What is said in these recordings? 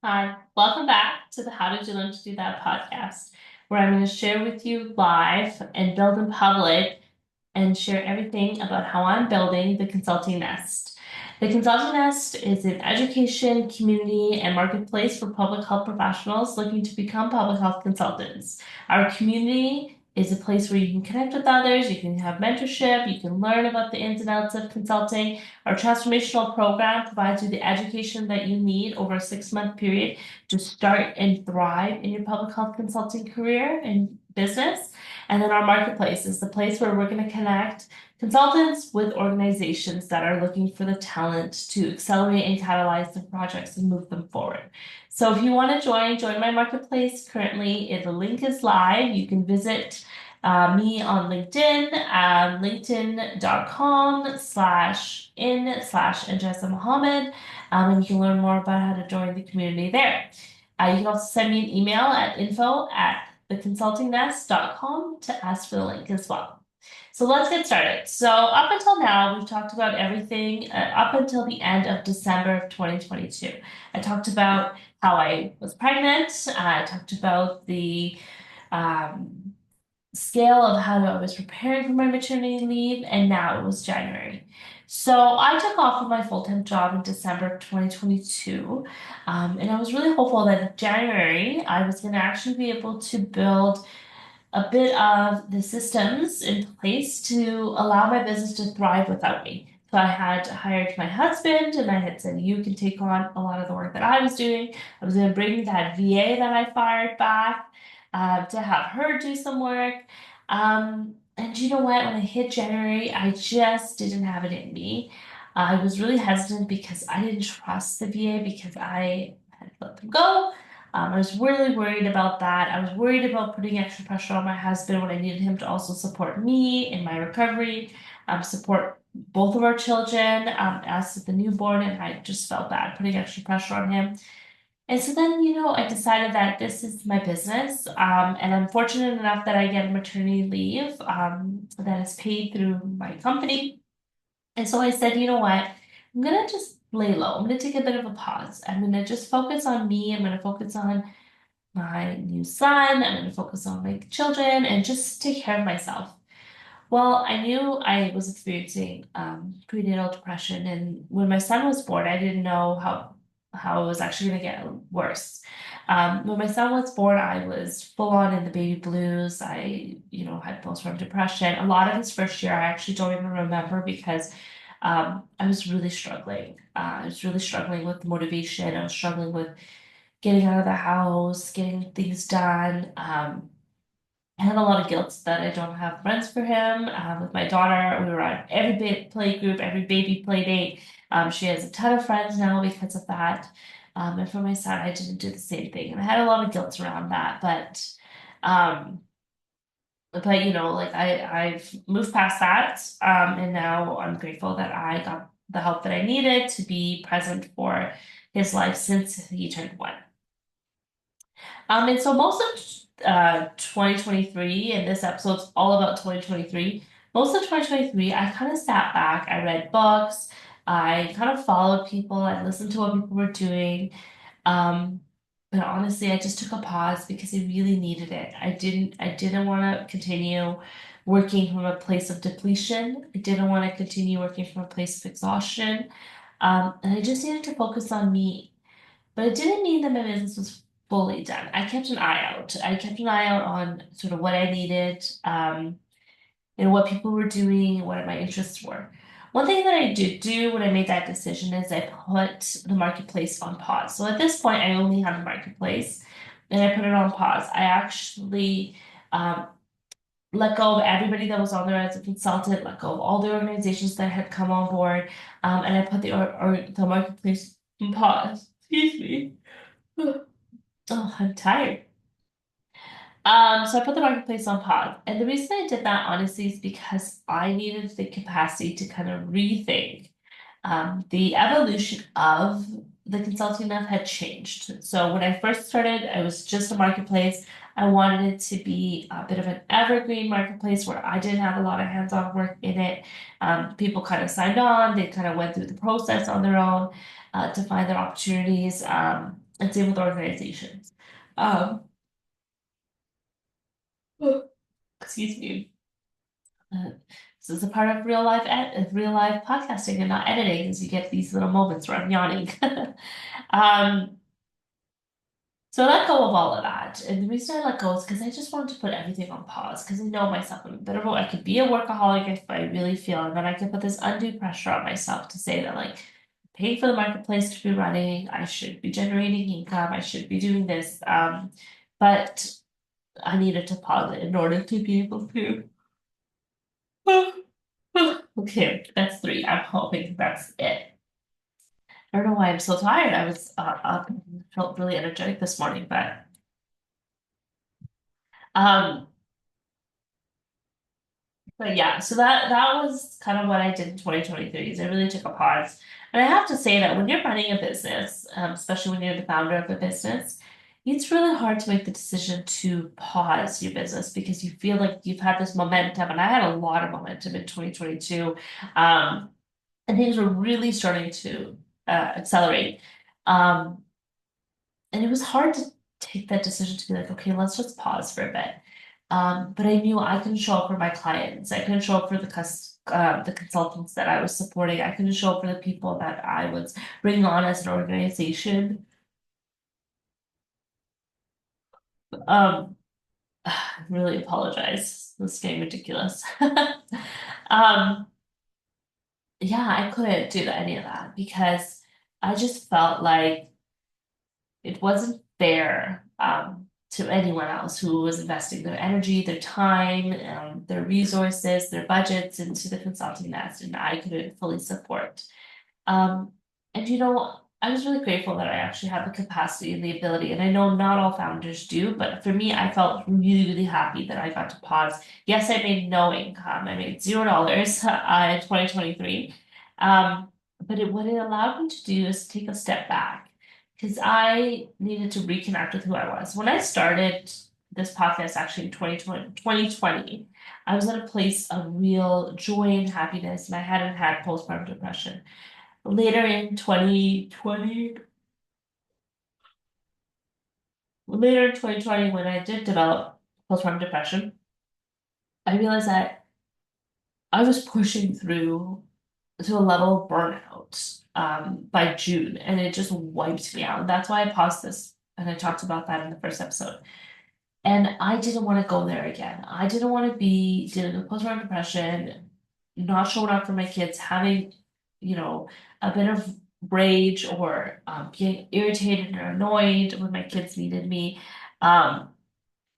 Hi, welcome back to the How Did You Learn to Do That podcast, where I'm going to share with you live and build in public and share everything about how I'm building the Consulting Nest. The Consulting Nest is an education, community, and marketplace for public health professionals looking to become public health consultants. Our community is a place where you can connect with others, you can have mentorship, you can learn about the ins and outs of consulting. Our transformational program provides you the education that you need over a 6-month period to start and thrive in your public health consulting career and business. And then our marketplace is the place where we're going to connect consultants with organizations that are looking for the talent to accelerate and catalyze their projects and move them forward. So if you want to join my marketplace currently, the link is live. You can visit me on LinkedIn, linkedin.com/in/Anjasa Mohammed, and you can learn more about how to join the community there. You can also send me an email at info@theconsultingnest.com to ask for the link as well. So let's get started. So up until now, we've talked about everything up until the end of December of 2022. I talked about how I was pregnant. I talked about the scale of how I was preparing for my maternity leave, and now it was January. So I took off of my full-time job in December of 2022, and I was really hopeful that in January I was going to actually be able to build a bit of the systems in place to allow my business to thrive without me. So I had hired my husband and I had said, you can take on a lot of the work that I was doing. I was going to bring that VA that I fired back to have her do some work. And you know what? When I hit January, I just didn't have it in me. I was really hesitant because I didn't trust the VA because I had let them go. I was really worried about that. I was worried about putting extra pressure on my husband when I needed him to also support me in my recovery, support both of our children, as the newborn, and I just felt bad putting extra pressure on him. And so then, I decided that this is my business, and I'm fortunate enough that I get a maternity leave, that is paid through my company. And so I said, you know what? I'm gonna just lay low. I'm gonna take a bit of a pause. I'm gonna just focus on me. I'm gonna focus on my new son. I'm gonna focus on my children and just take care of myself. Well, I knew I was experiencing prenatal depression, and when my son was born, I didn't know how it was actually going to get worse. When my son was born, I was full on in the baby blues. I, had postpartum depression. A lot of his first year, I actually don't even remember because I was really struggling. I was really struggling with motivation. I was struggling with getting out of the house, getting things done. I had a lot of guilt that I don't have friends for him. With my daughter, we were on every play group, every baby play date. She has a ton of friends now because of that. And for my son, I didn't do the same thing. And I had a lot of guilt around that. Um, like I've moved past that. And now I'm grateful that I got the help that I needed to be present for his life since he turned 1. And so most of 2023, and this episode's all about 2023. Most of 2023, I kind of sat back, I read books, I kind of followed people, I listened to what people were doing. Um, but honestly, I just took a pause because I really needed it. I didn't want to continue working from a place of depletion. I didn't want to continue working from a place of exhaustion. And I just needed to focus on me. But it didn't mean that my business was fully done. I kept an eye out. I kept an eye out on sort of what I needed, and what people were doing, what my interests were. One thing that I did do when I made that decision is I put the marketplace on pause. So at this point, I only had the marketplace and I put it on pause. I actually let go of everybody that was on there as a consultant, let go of all the organizations that had come on board, and I put the marketplace on pause. Excuse me. Oh, I'm tired. So I put the marketplace on pause. And the reason I did that, honestly, is because I needed the capacity to kind of rethink. The evolution of the consulting method had changed. So when I first started, I was just a marketplace. I wanted it to be a bit of an evergreen marketplace where I didn't have a lot of hands-on work in it. People kind of signed on, they kind of went through the process on their own to find their opportunities. and same with organizations. Um, excuse me. Uh, this is a part of real life podcasting and not editing, is you get these little moments where I'm yawning. Um, so I let go of all of that. And the reason I let go is because I just wanted to put everything on pause because I know myself. I'm a bit of a, I could be a workaholic if I really feel, and then I could put this undue pressure on myself to say that like paying for the marketplace to be running, I should be generating income, I should be doing this. But I needed to pause it in order to be able to. Okay, that's three. I'm hoping that's it. I don't know why I'm so tired. I was up and felt really energetic this morning, um, but yeah, so that was kind of what I did in 2023 is I really took a pause. And I have to say that when you're running a business, especially when you're the founder of a business, it's really hard to make the decision to pause your business because you feel like you've had this momentum, and I had a lot of momentum in 2022. Um, and things were really starting to accelerate. Um, and it was hard to take that decision to be like, okay, let's just pause for a bit. But I knew I couldn't show up for my clients. I couldn't show up for the consultants that I was supporting. I couldn't show up for the people that I was bringing on as an organization. Um, I really apologize. This is getting ridiculous. Um, yeah, I couldn't do any of that because I just felt like it wasn't fair to anyone else who was investing their energy, their time, their resources, their budgets into the consulting nest, and I couldn't fully support. Um, and I was really grateful that I actually had the capacity and the ability. And I know not all founders do, but for me, I felt really, really happy that I got to pause. Yes, I made no income. I made $0 in 2023. But what it allowed me to do is take a step back because I needed to reconnect with who I was. When I started this podcast actually in 2020, I was at a place of real joy and happiness, and I hadn't had postpartum depression. Later in 2020, when I did develop postpartum depression, I realized that I was pushing through to a level of burnout by June, and it just wiped me out. And that's why I paused this, and I talked about that in the first episode. And I didn't want to go there again. I didn't want to be dealing with postpartum depression, not showing up for my kids, having, a bit of rage or being irritated or annoyed when my kids needed me, um,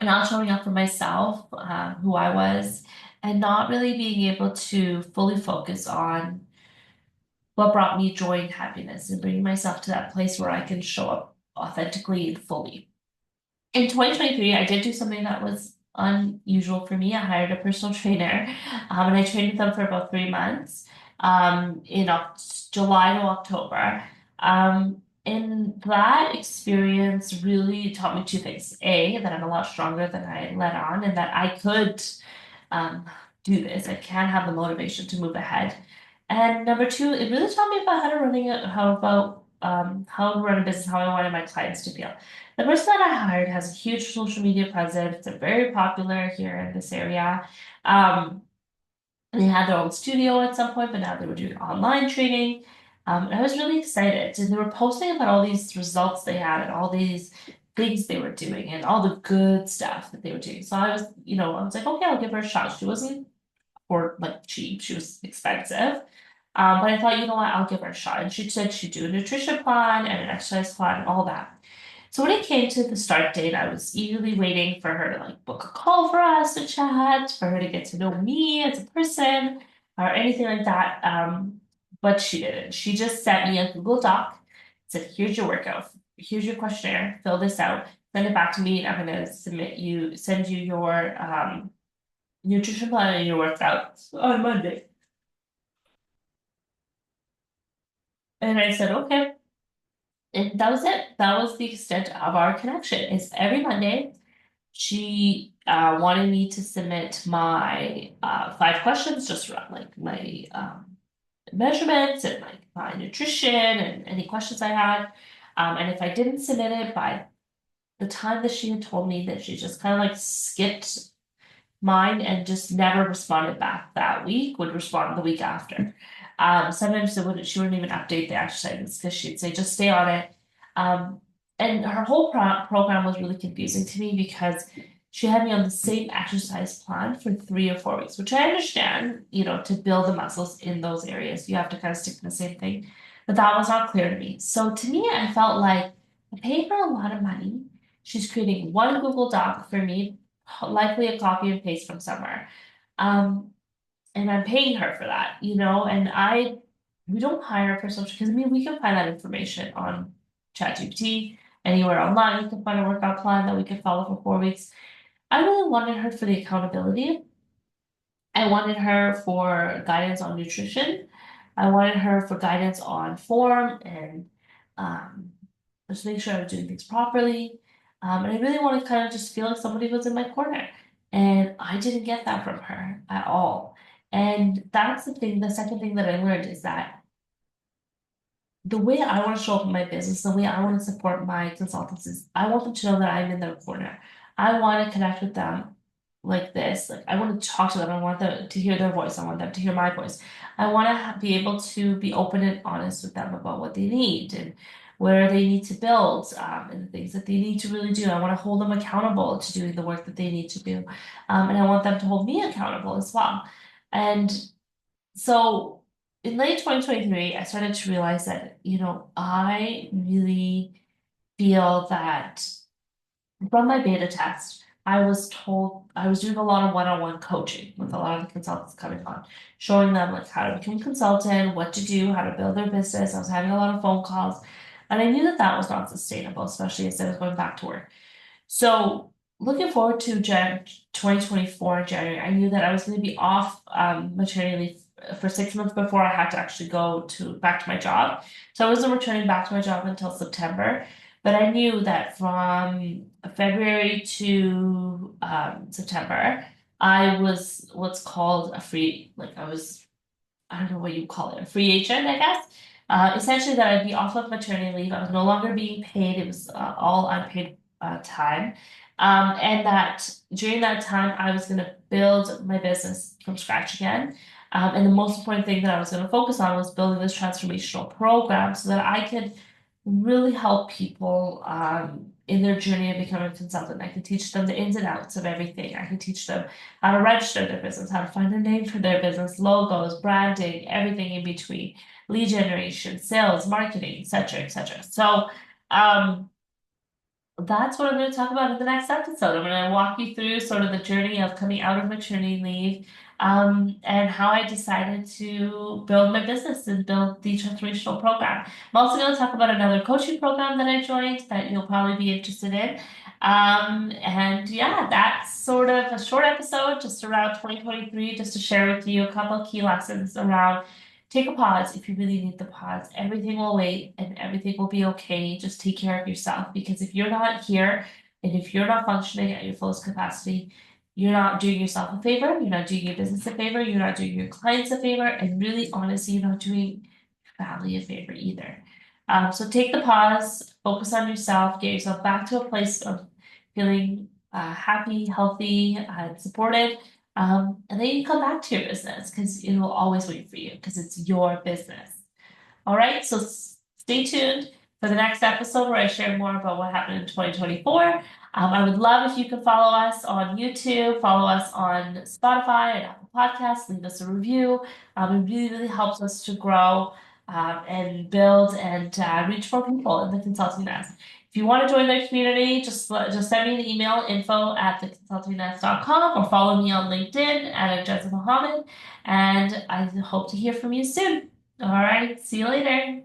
not showing up for myself, who I was, and not really being able to fully focus on what brought me joy and happiness and bringing myself to that place where I can show up authentically and fully. In 2023, I did do something that was unusual for me. I hired a personal trainer, and I trained with them for about 3 months, in July to October. And that experience really taught me two things. A, that I'm a lot stronger than I let on, and that I could um, do this. I can have the motivation to move ahead. And number two, it really taught me about how to run a business, how I wanted my clients to feel. The person that I hired has a huge social media presence. They're very popular here in this area. Um, they had their own studio at some point, but now they were doing online training. And I was really excited. And they were posting about all these results they had and all these things they were doing and all the good stuff that they were doing. So I was like, okay, I'll give her a shot. She wasn't or like cheap, she was expensive. But I thought, you know what, I'll give her a shot. And she said she'd do a nutrition plan and an exercise plan and all that. So when it came to the start date, I was eagerly waiting for her to like book a call for us to chat, for her to get to know me as a person or anything like that. But she didn't. She just sent me a Google Doc, said, here's your workout, here's your questionnaire, fill this out, send it back to me, and I'm gonna send you your nutrition plan and your workouts on Monday. And I said, okay. And that was it. That was the extent of our connection. Is every Monday she wanted me to submit my 5 questions just around like my measurements and like my nutrition and any questions I had. And if I didn't submit it by the time that she had told me, that she just kind of like skipped mine and just never responded back that week, would respond the week after. Sometimes she wouldn't even update the exercises because she'd say, just stay on it. Um, and her whole program was really confusing to me because she had me on the same exercise plan for 3 or 4 weeks, which I understand, to build the muscles in those areas, you have to kind of stick to the same thing. But that was not clear to me. So to me, I felt like I paid her a lot of money. She's creating one Google Doc for me, likely a copy and paste from somewhere. Um, and I'm paying her for that, and we don't hire for social, because I mean, we can find that information on ChatGPT, anywhere online, you can find a workout plan that we can follow for 4 weeks. I really wanted her for the accountability. I wanted her for guidance on nutrition. I wanted her for guidance on form and um, just make sure I was doing things properly. And I really wanted to kind of just feel like somebody was in my corner. And I didn't get that from her at all. And that's the second thing that I learned is that the way I want to show up in my business, the way I want to support my consultants is I want them to know that I'm in their corner. I want to connect with them like this. Like I want to talk to them. I want them to hear their voice. I want them to hear my voice. I want to be able to be open and honest with them about what they need and where they need to build and the things that they need to really do. I want to hold them accountable to doing the work that they need to do. And I want them to hold me accountable as well. And so in late 2023, I started to realize that, I really feel that from my beta test, I was told I was doing a lot of one-on-one coaching with a lot of the consultants coming on, showing them like how to become a consultant, what to do, how to build their business. I was having a lot of phone calls, and I knew that that was not sustainable, especially as I was going back to work. So looking forward to 2024 January, I knew that I was going to be off maternity leave for 6 months before I had to actually go back to my job. So I wasn't returning back to my job until September. But I knew that from February to September, I was what's called a free, like I don't know what you call it, a free agent, I guess. Essentially, that I'd be off of maternity leave. I was no longer being paid. It was all unpaid time. And that during that time, I was going to build my business from scratch again. And the most important thing that I was going to focus on was building this transformational program so that I could really help people in their journey of becoming a consultant. I can teach them the ins and outs of everything. I can teach them how to register their business, how to find a name for their business, logos, branding, everything in between, lead generation, sales, marketing, etc., etc. So, um, that's what I'm going to talk about in the next episode. I'm going to walk you through sort of the journey of coming out of maternity leave, and how I decided to build my business and build the transformational program. I'm also going to talk about another coaching program that I joined that you'll probably be interested in. And yeah, that's sort of a short episode just around 2023, just to share with you a couple of key lessons around. Take a pause if you really need the pause. Everything will wait and everything will be okay. Just take care of yourself, because if you're not here and if you're not functioning at your fullest capacity, you're not doing yourself a favor, you're not doing your business a favor, you're not doing your clients a favor, and really honestly, you're not doing your family a favor either. So take the pause, focus on yourself, get yourself back to a place of feeling happy, healthy, and supported. And then you come back to your business because it will always wait for you because it's your business. All right, so stay tuned for the next episode where I share more about what happened in 2024. I would love if you could follow us on YouTube, follow us on Spotify and Apple Podcasts, leave us a review. It really, really helps us to grow and build and reach more people in the consulting nest. If you want to join the community, just send me an email, info@theconsultingnest.com, or follow me on LinkedIn at Jessica Mohammed, and I hope to hear from you soon. All right, see you later.